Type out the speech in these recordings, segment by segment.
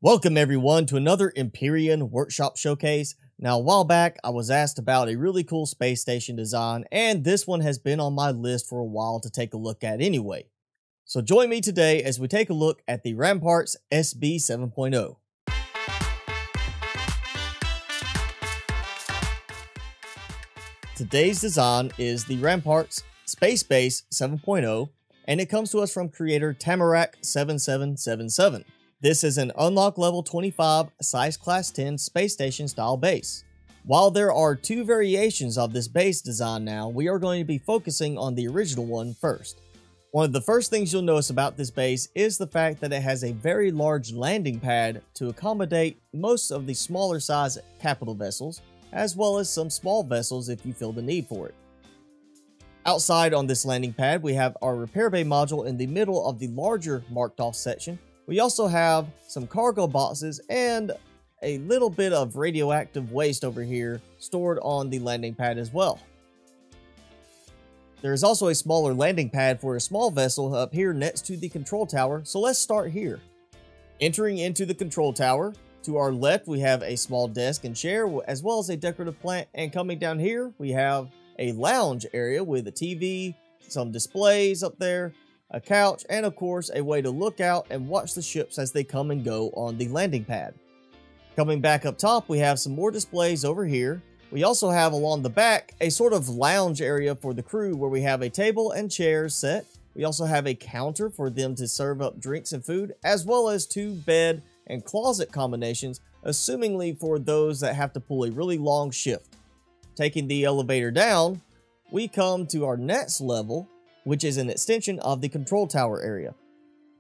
Welcome everyone to another Empyrion workshop showcase. Now a while back I was asked about a really cool space station design, and this one has been on my list for a while to take a look at anyway. So join me today as we take a look at the Ramparts SB 7.0. Today's design is the Ramparts Space Base 7.0, and it comes to us from creator Tamarack7777. This is an unlock level 25 size class 10 space station style base. While there are two variations of this base design now, we are going to be focusing on the original one first. One of the first things you'll notice about this base is the fact that it has a very large landing pad to accommodate most of the smaller size capital vessels, as well as some small vessels if you feel the need for it. Outside on this landing pad, we have our repair bay module in the middle of the larger marked off section. We also have some cargo boxes and a little bit of radioactive waste over here stored on the landing pad as well. There is also a smaller landing pad for a small vessel up here next to the control tower, so let's start here. Entering into the control tower, to our left we have a small desk and chair as well as a decorative plant, and coming down here we have a lounge area with a TV, some displays up there, a couch, and of course a way to look out and watch the ships as they come and go on the landing pad. Coming back up top, we have some more displays over here. We also have along the back a sort of lounge area for the crew where we have a table and chairs set. We also have a counter for them to serve up drinks and food, as well as two bed and closet combinations, assumingly for those that have to pull a really long shift. Taking the elevator down, we come to our next level, which is an extension of the control tower area.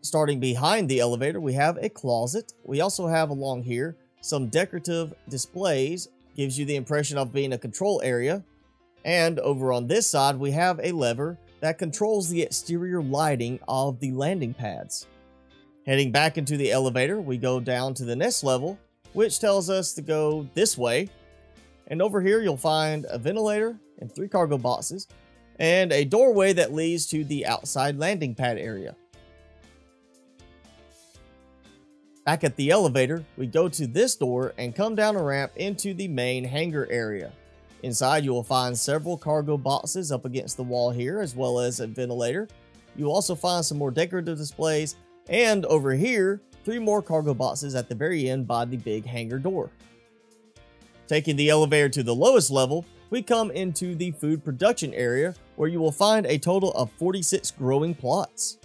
Starting behind the elevator, we have a closet. We also have along here some decorative displays, gives you the impression of being a control area. And over on this side, we have a lever that controls the exterior lighting of the landing pads. Heading back into the elevator, we go down to the next level, which tells us to go this way. And over here, you'll find a ventilator and 3 cargo boxes, and a doorway that leads to the outside landing pad area. Back at the elevator, we go to this door and come down a ramp into the main hangar area. Inside, you will find several cargo boxes up against the wall here, as well as a ventilator. You'll also find some more decorative displays, and over here, 3 more cargo boxes at the very end by the big hangar door. Taking the elevator to the lowest level, we come into the food production area, where you will find a total of 46 growing plots.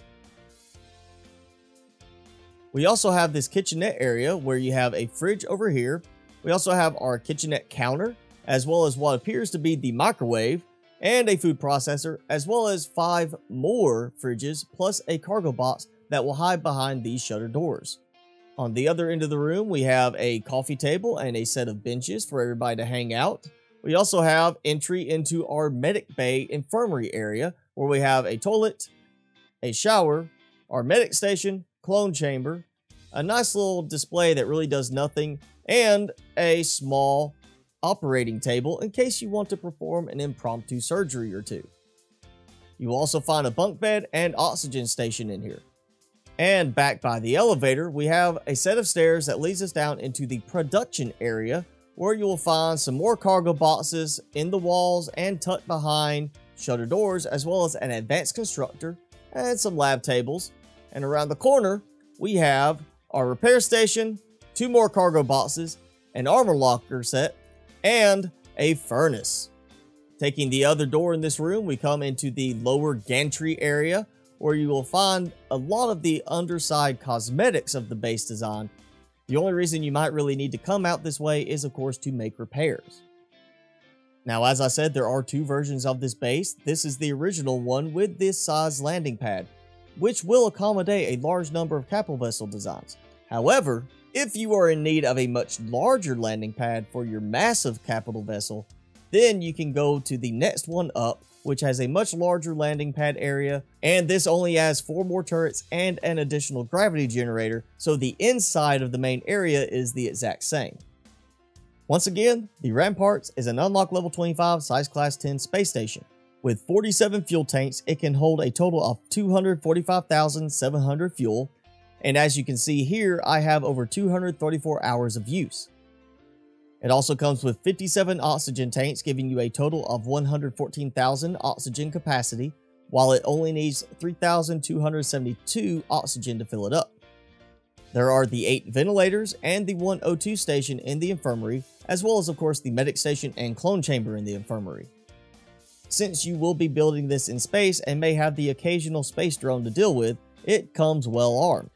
We also have this kitchenette area where you have a fridge over here. We also have our kitchenette counter, as well as what appears to be the microwave, and a food processor, as well as 5 more fridges, plus a cargo box that will hide behind these shutter doors. On the other end of the room, we have a coffee table and a set of benches for everybody to hang out. We also have entry into our medic bay infirmary area, where we have a toilet, a shower, our medic station, clone chamber, a nice little display that really does nothing, and a small operating table in case you want to perform an impromptu surgery or two. You will also find a bunk bed and oxygen station in here. And back by the elevator, we have a set of stairs that leads us down into the production area, where you will find some more cargo boxes in the walls and tucked behind shutter doors, as well as an advanced constructor and some lab tables. And around the corner, we have our repair station, 2 more cargo boxes, an armor locker set, and a furnace. Taking the other door in this room, we come into the lower gantry area, where you will find a lot of the underside cosmetics of the base design. The only reason you might really need to come out this way is, of course, to make repairs. Now, as I said, there are 2 versions of this base. This is the original one with this size landing pad, which will accommodate a large number of capital vessel designs. However, if you are in need of a much larger landing pad for your massive capital vessel, then you can go to the next one up, which has a much larger landing pad area, and this only has 4 more turrets and an additional gravity generator, so the inside of the main area is the exact same. Once again, the Ramparts is an unlock level 25 size class 10 space station. With 47 fuel tanks, it can hold a total of 245,700 fuel, And as you can see here, I have over 234 hours of use. It also comes with 57 oxygen tanks, giving you a total of 114,000 oxygen capacity, while it only needs 3,272 oxygen to fill it up. There are the 8 ventilators and the 1 O2 station in the infirmary, as well as of course the medic station and clone chamber in the infirmary. Since you will be building this in space and may have the occasional space drone to deal with, it comes well armed.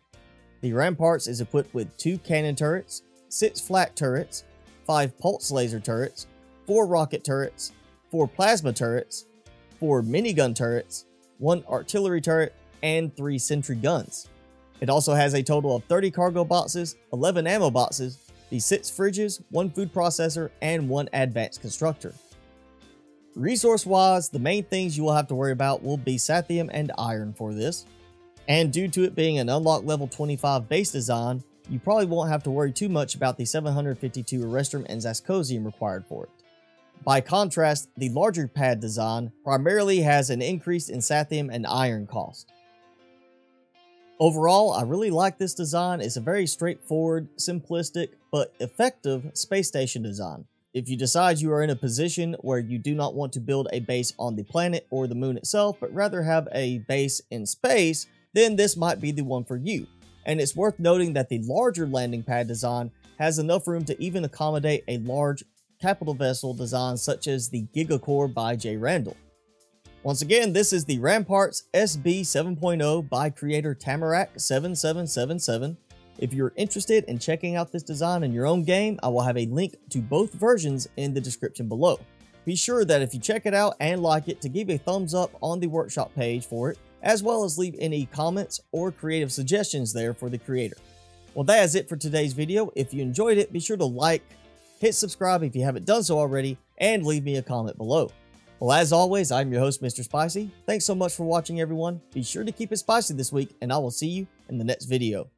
The Ramparts is equipped with 2 cannon turrets, 6 flak turrets, 5 pulse laser turrets, 4 rocket turrets, 4 plasma turrets, 4 minigun turrets, 1 artillery turret, and 3 sentry guns. It also has a total of 30 cargo boxes, 11 ammo boxes, the 6 fridges, 1 food processor, and 1 advanced constructor. Resource-wise, the main things you will have to worry about will be sathium and iron for this. And due to it being an unlock level 25 base design, you probably won't have to worry too much about the 752 Erestrum and Zascosium required for it. By contrast, the larger pad design primarily has an increase in sathium and iron cost. Overall, I really like this design. It's a very straightforward, simplistic, but effective space station design. If you decide you are in a position where you do not want to build a base on the planet or the moon itself, but rather have a base in space, then this might be the one for you. And it's worth noting that the larger landing pad design has enough room to even accommodate a large capital vessel design such as the Gigacore by J. Randall. Once again, this is the Ramparts SB 7.0 by creator Tamarack7777. If you're interested in checking out this design in your own game, I will have a link to both versions in the description below. Be sure that if you check it out and like it, to give a thumbs up on the workshop page for it, as well as leave any comments or creative suggestions there for the creator. Well, that is it for today's video. If you enjoyed it, be sure to like, hit subscribe if you haven't done so already, and leave me a comment below. Well, as always, I'm your host, Mr. Spicy. Thanks so much for watching, everyone. Be sure to keep it spicy this week, and I will see you in the next video.